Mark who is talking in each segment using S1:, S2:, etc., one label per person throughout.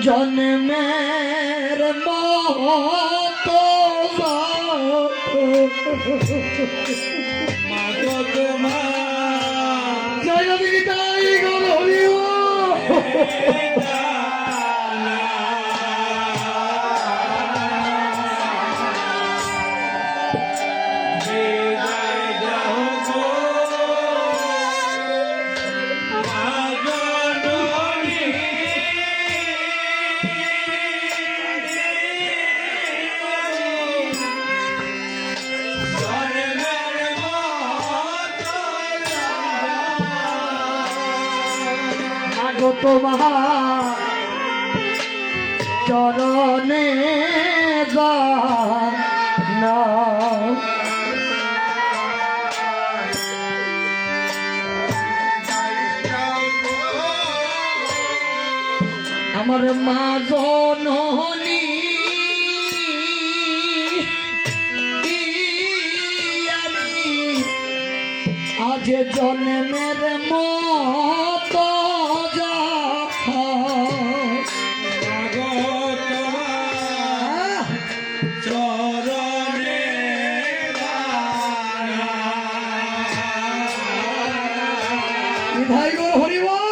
S1: জন্মের মতো
S2: মাগো তোমার
S1: জায়গা দিকে তাই গো হরিও তোমার চরণে না আমার মা জননী আজ জন্মের মতো ভাই গো হরি বল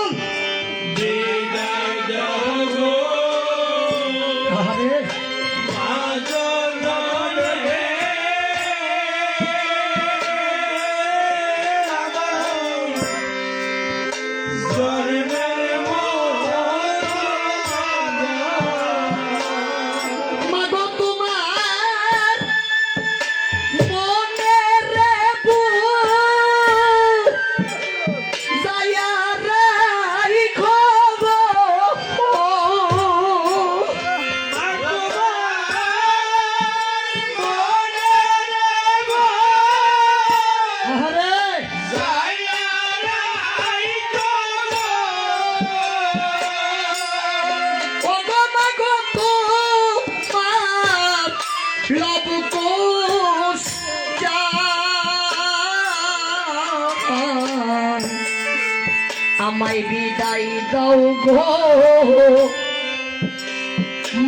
S1: আমায় বিদায় দাও গো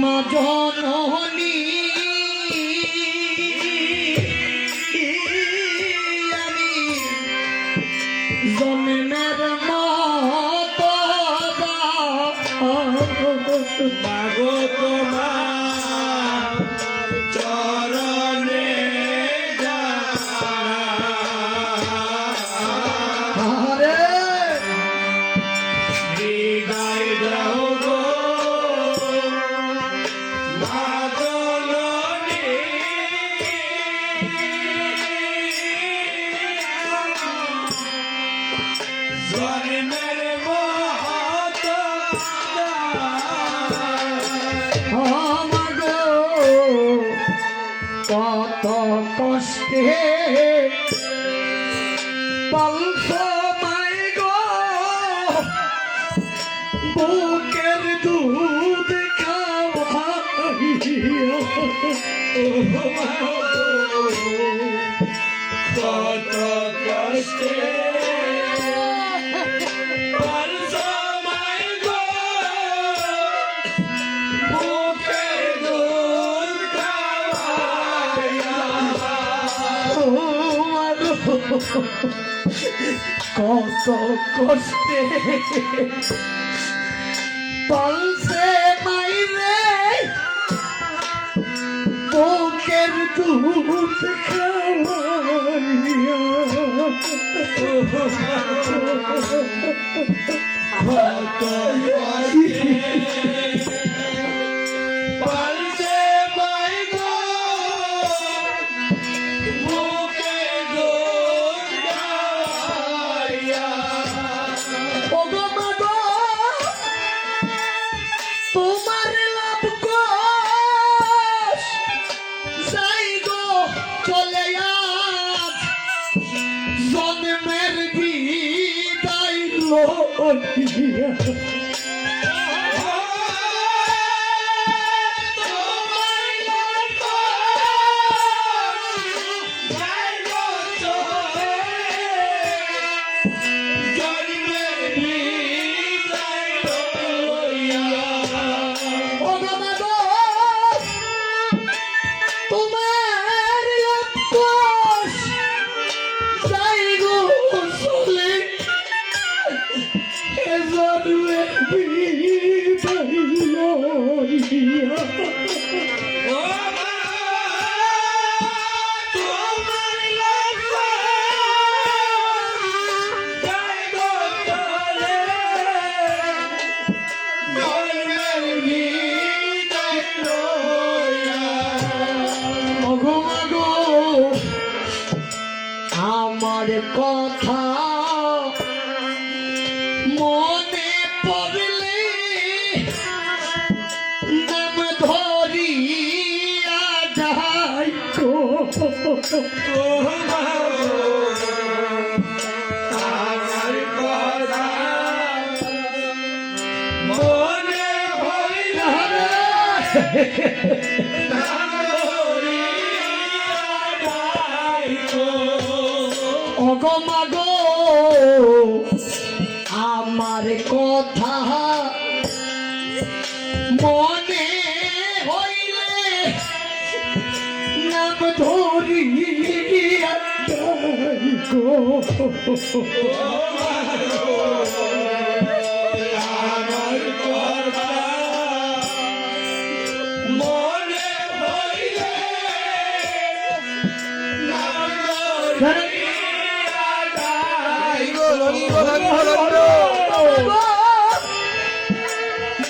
S1: মা জননী আমি জন্মের মতো
S2: মাগো তোমার চরণে
S1: কত কষ্টে পালছ মাই গো বুকের দুধ খাওয়াইয়া
S2: কত কষ্টে
S1: কত কষ্টে পালছে মাইরে বুকের দুধ খাওয়াইয়া
S2: কত কষ্টে
S1: দিয়া
S2: ও মা তোমার লাগা জয় গো চলে জন্মের বিদায় লইয়া
S1: ওগো মাগো আমার কথা মনে পড়লে নাম ধরিয়া যাই গো
S2: ও মা আমার কথা মনে হইল
S1: ওগো মাগো আমার কথা মনে হইলে নাম ধরিয়া যাই গো
S2: আমার কথা মনে হইলে নাম ধরিয়া যাই গো।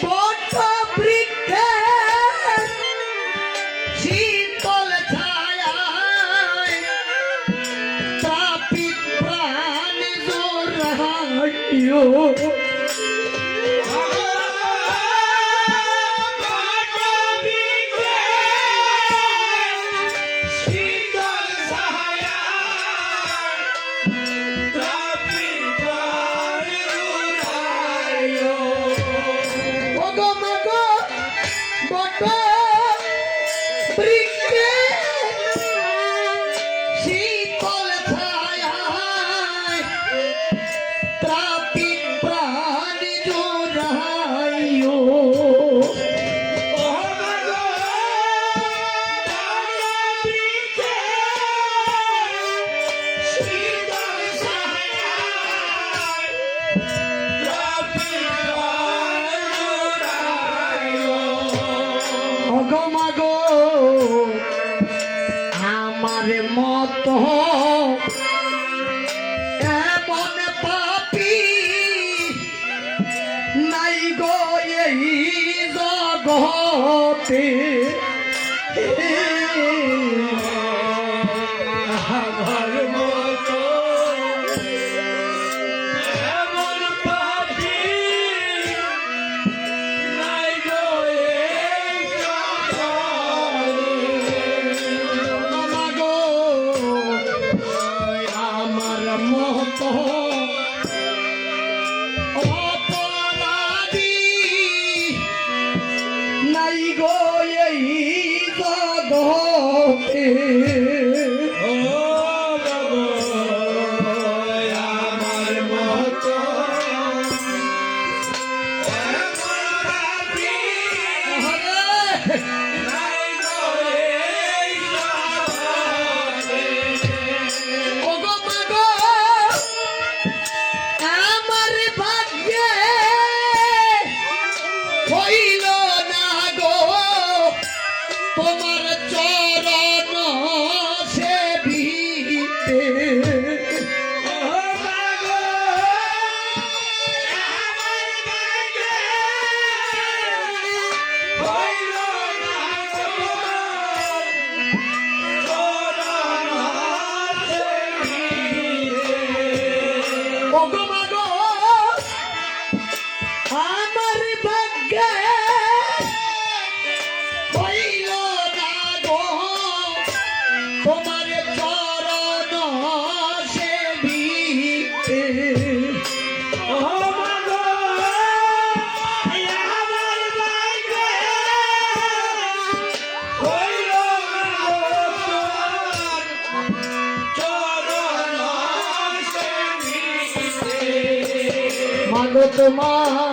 S1: বট বৃক্ষে শীতল ছায়ায় তাপিত প্রাণ জোড়াইও ওগো মাগো বট বৃক্ষে শীতল ছায়ায় তাপিত প্রাণ জোড়াইও ওগো মাগো আমার মত এমন পাপি নাই গো এই জগতে
S2: আমার মতো এমন পাপি নাই গো এই জগতে।
S1: মাগো আমার মত অপরাধী নাই গো এই জগতে
S2: ও বাবা, আমার মতো এমন পাপি নাই গো এই জগতে।
S1: ওগো মাগো আমার ভাগ্যে হইল না গো তোমার চরণ সেবিতে
S2: ও বাবা, আমার ভাগ্যে হইল না তোমার চরণ সেবিতে।
S1: ওগো মাগো আমার ভাগ্যে হইল না গো তোমার চরণ সেবিতে
S2: ও বাবা, আমার ভাগ্যে হইল না তোমার চরণ সেবিতে।
S1: মাগো তোমার